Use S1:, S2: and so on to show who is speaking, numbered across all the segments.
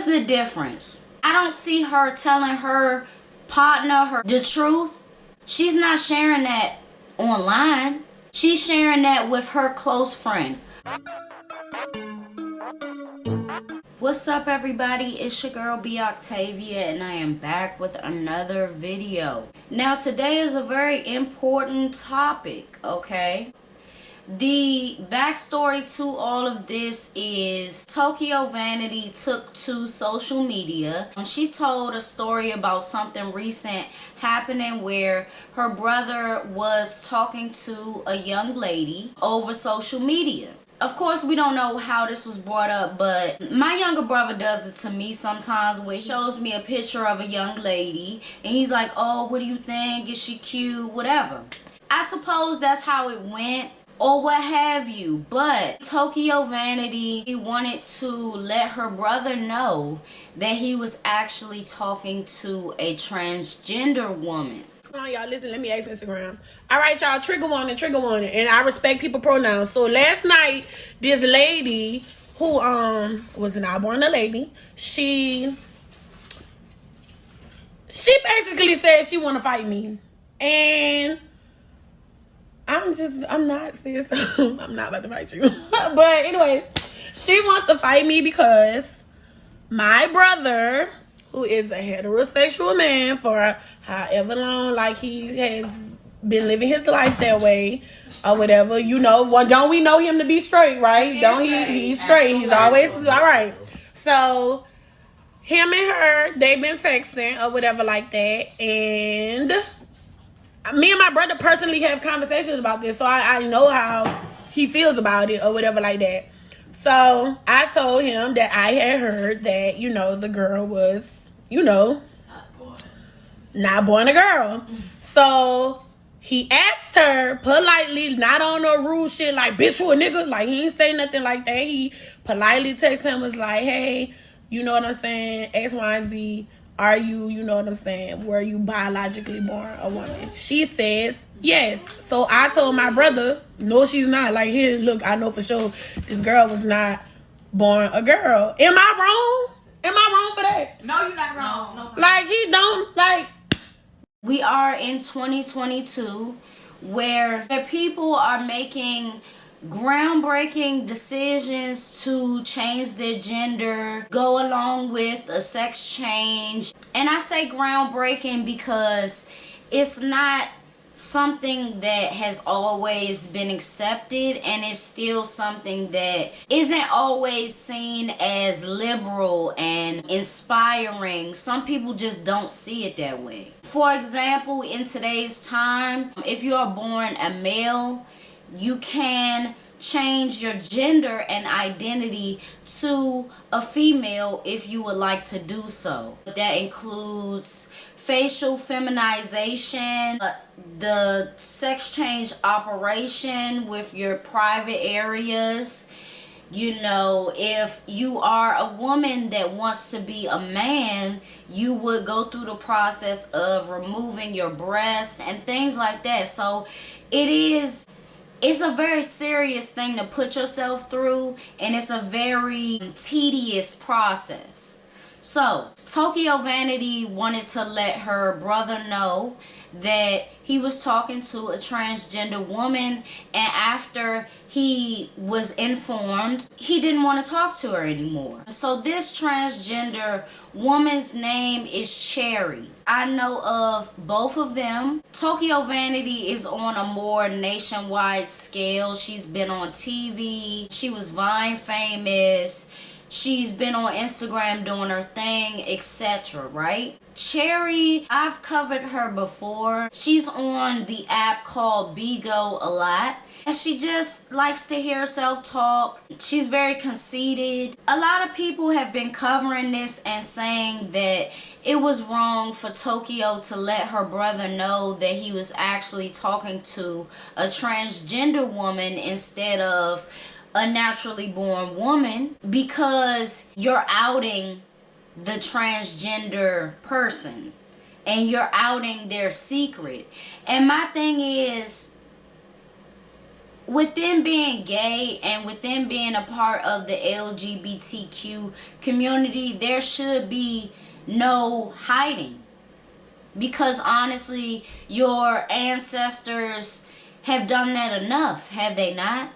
S1: the difference? I don't see her telling her partner the truth. She's not sharing that online. She's sharing that with her close friend. What's up, everybody? It's your girl B Octavia, and I am back with another video. Now today is a very important topic, okay? The backstory to all of this is Tokyo Vanity took to social media. She told a story about something recent happening where her brother was talking to a young lady over social media. Of course, we don't know how this was brought up, but my younger brother does it to me sometimes where he shows me a picture of a young lady and he's like, oh, what do you think? Is she cute? Whatever. I suppose that's how it went, or what have you. But Tokyo Vanity wanted to let her brother know that he was actually talking to a transgender woman.
S2: Come on, y'all, listen, let me ask Instagram. All right, y'all, trigger warning, and I respect people pronouns. So last night, this lady who was not born a lady, she basically said she want to fight me, and I'm not, sis. I'm not about to fight you. But anyway, she wants to fight me because my brother, who is a heterosexual man for however long, like he has been living his life that way or whatever, you know, well, don't we know him to be straight, right? He's straight. He's always all right. So him and her, they've been texting or whatever like that, and me and my brother personally have conversations about this, so I know how he feels about it or whatever like that. So I told him that I had heard that, you know, the girl was, you know, not born a girl. So he asked her politely, not on no rude shit like, bitch, you a nigga. Like, he ain't say nothing like that. He politely texted him, was like, hey, you know what I'm saying, X, Y, and Z. Are you, you know what I'm saying, were you biologically born a woman? She says yes. So I told my brother, no, she's not. Like, here, look, I know for sure this girl was not born a girl. Am I wrong? Am I wrong for that?
S3: No, you're not wrong. No.
S2: Like, he don't, like.
S1: We are in 2022 where people are making groundbreaking decisions to change their gender, go along with a sex change. And I say groundbreaking because it's not something that has always been accepted, and it's still something that isn't always seen as liberal and inspiring. Some people just don't see it that way. For example, in today's time, if you are born a male, you can change your gender and identity to a female if you would like to do so. That includes facial feminization, the sex change operation with your private areas. You know, if you are a woman that wants to be a man, you would go through the process of removing your breasts and things like that. So it's a very serious thing to put yourself through, and it's a very tedious process. So Tokyo Vanity wanted to let her brother know that he was talking to a transgender woman, and after he was informed, he didn't want to talk to her anymore. So this transgender woman's name is Cherry. I know of both of them. Tokyo Vanity is on a more nationwide scale. She's been on TV. She was Vine famous. She's been on Instagram doing her thing, etc., right? Cherry, I've covered her before. She's on the app called Bigo a lot, and she just likes to hear herself talk. She's very conceited. A lot of people have been covering this and saying that it was wrong for Tokyo to let her brother know that he was actually talking to a transgender woman instead of a naturally born woman, because you're outing the transgender person and you're outing their secret. And my thing is, with them being gay and with them being a part of the LGBTQ community, there should be no hiding. Because honestly, your ancestors have done that enough, have they not?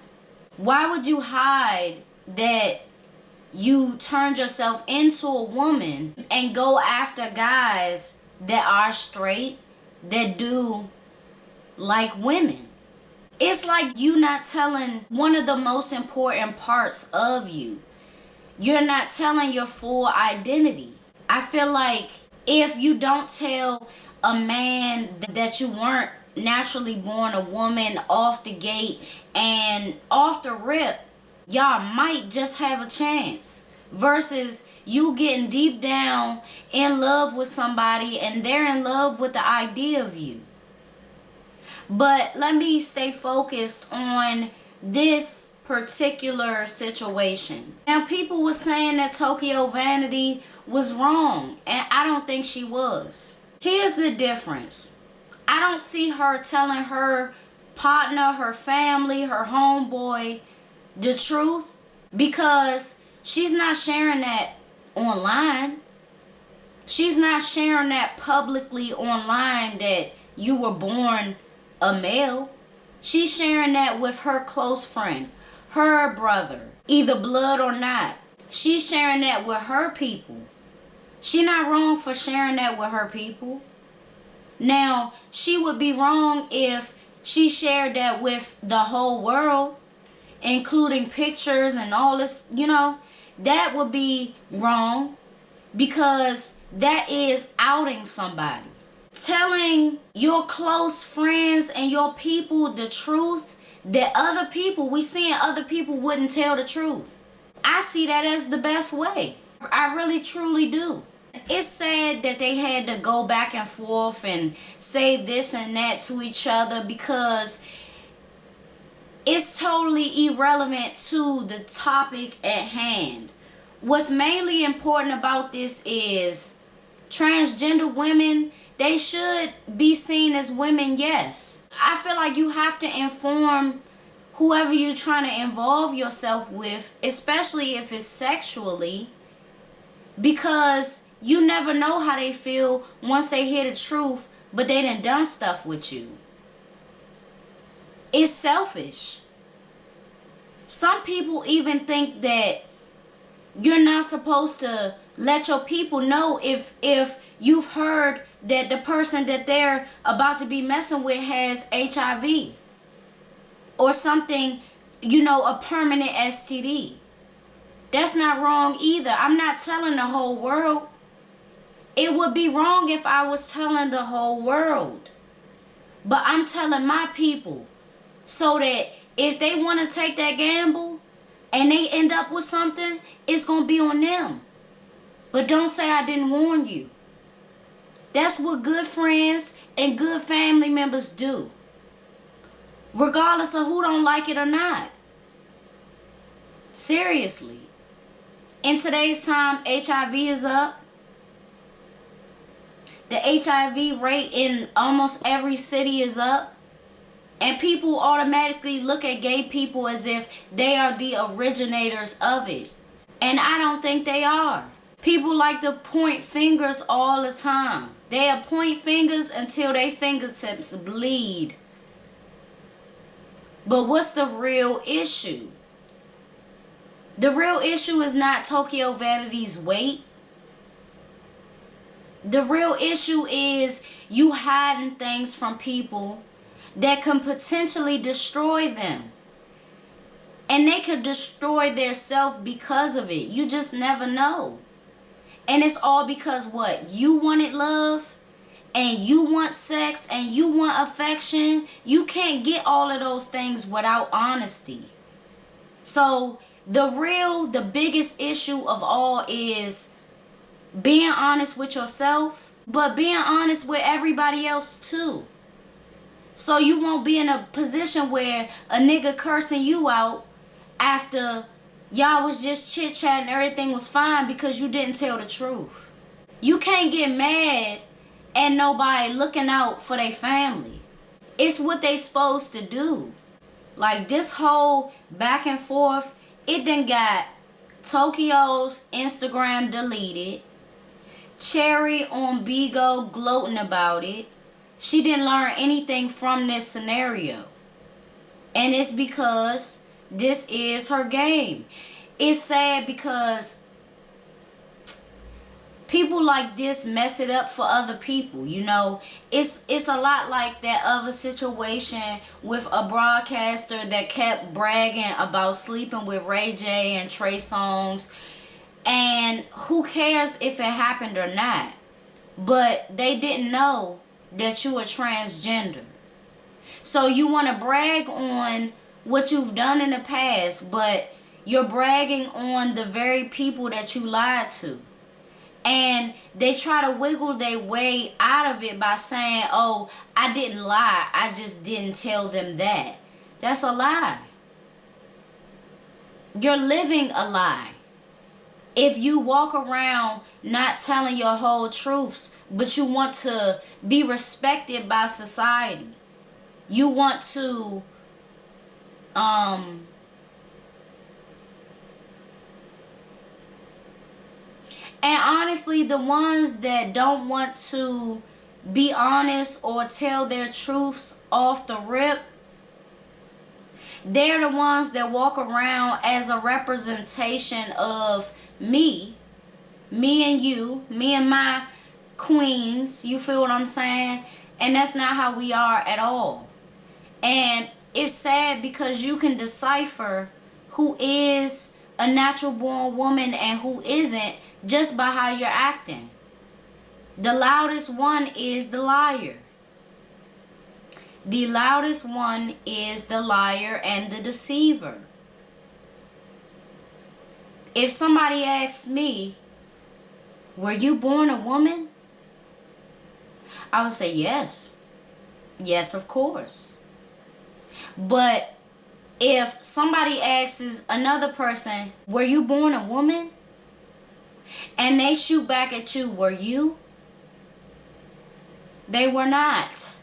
S1: Why would you hide that you turned yourself into a woman and go after guys that are straight, that do like women? It's like you not telling one of the most important parts of you. You're not telling your full identity. I feel like if you don't tell a man that you weren't naturally born a woman off the gate and off the rip, y'all might just have a chance. Versus you getting deep down in love with somebody and they're in love with the idea of you. But let me stay focused on this particular situation. Now, people were saying that Tokyo Vanity was wrong, and I don't think she was. Here's the difference. I don't see her telling her partner, her family, her homeboy the truth, because she's not sharing that online. She's not sharing that publicly online that you were born a male. She's sharing that with her close friend, her brother, either blood or not. She's sharing that with her people. She not wrong for sharing that with her people. Now, she would be wrong if she shared that with the whole world, including pictures and all this, that would be wrong, because that is outing somebody. Telling your close friends and your people the truth that we seeing other people wouldn't tell the truth. I see that as the best way. I really truly do. It's sad that they had to go back and forth and say this and that to each other, because it's totally irrelevant to the topic at hand. What's mainly important about this is transgender women, they should be seen as women, yes. I feel like you have to inform whoever you're trying to involve yourself with, especially if it's sexually, because you never know how they feel once they hear the truth, but they done stuff with you. It's selfish. Some people even think that you're not supposed to let your people know if you've heard that the person that they're about to be messing with has HIV or something, a permanent STD. That's not wrong either. I'm not telling the whole world. It would be wrong if I was telling the whole world. But I'm telling my people, so that if they want to take that gamble and they end up with something, it's going to be on them. But don't say I didn't warn you. That's what good friends and good family members do, regardless of who don't like it or not. Seriously. In today's time, HIV is up. The HIV rate in almost every city is up. And people automatically look at gay people as if they are the originators of it. And I don't think they are. People like to point fingers all the time. They'll point fingers until their fingertips bleed. But what's the real issue? The real issue is not Tokyo Vanity's weight. The real issue is you hiding things from people that can potentially destroy them. And they could destroy their self because of it. You just never know. And it's all because what? You wanted love, and you want sex, and you want affection. You can't get all of those things without honesty. So the biggest issue of all is being honest with yourself, but being honest with everybody else too. So you won't be in a position where a nigga cursing you out after y'all was just chit-chatting, everything was fine, because you didn't tell the truth. You can't get mad at nobody looking out for their family. It's what they supposed to do. Like this whole back and forth, it then got Tokyo's Instagram deleted. Cherry on Bigo gloating about it. She didn't learn anything from this scenario. And it's because this is her game. It's sad because people like this mess it up for other people. You know, it's a lot like that other situation with a broadcaster that kept bragging about sleeping with Ray J and Trey Songz. And who cares if it happened or not? But they didn't know that you were transgender. So you want to brag on what you've done in the past, but you're bragging on the very people that you lied to. And they try to wiggle their way out of it by saying, oh, I didn't lie, I just didn't tell them that. That's a lie. You're living a lie. If you walk around not telling your whole truths, but you want to be respected by society, you want to and honestly, the ones that don't want to be honest or tell their truths off the rip, they're the ones that walk around as a representation of me and you, me and my queens. You feel what I'm saying? And that's not how we are at all. And it's sad because you can decipher who is a natural born woman and who isn't just by how you're acting. The loudest one is the liar. The loudest one is the liar and the deceiver. If somebody asks me, were you born a woman? I would say yes. Yes, of course. But if somebody asks another person, were you born a woman? And they shoot back at you, were you? They were not.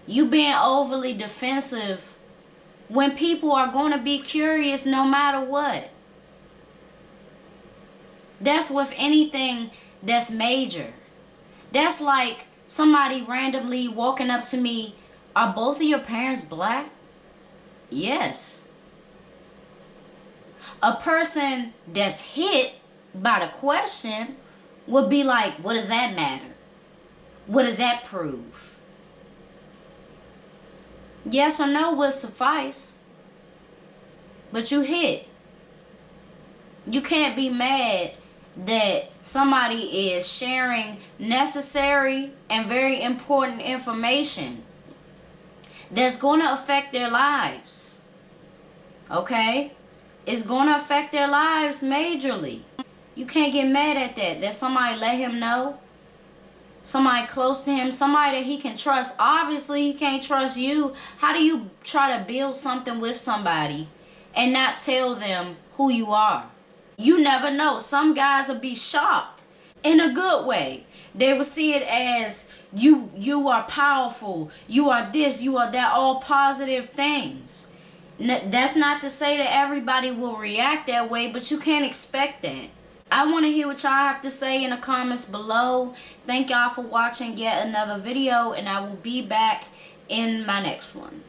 S1: You being overly defensive when people are going to be curious no matter what. That's with anything that's major. That's like somebody randomly walking up to me, are both of your parents black? Yes. A person that's hit by the question would be like, what does that matter? What does that prove? Yes or no will suffice. But you hit. You can't be mad that somebody is sharing necessary and very important information that's going to affect their lives. Okay? It's going to affect their lives majorly. You can't get mad at that. That somebody let him know. Somebody close to him. Somebody that he can trust. Obviously, he can't trust you. How do you try to build something with somebody and not tell them who you are? You never know. Some guys will be shocked in a good way. They will see it as you are powerful. You are this, you are that, all positive things. That's not to say that everybody will react that way, but you can't expect that. I want to hear what y'all have to say in the comments below. Thank y'all for watching yet another video, and I will be back in my next one.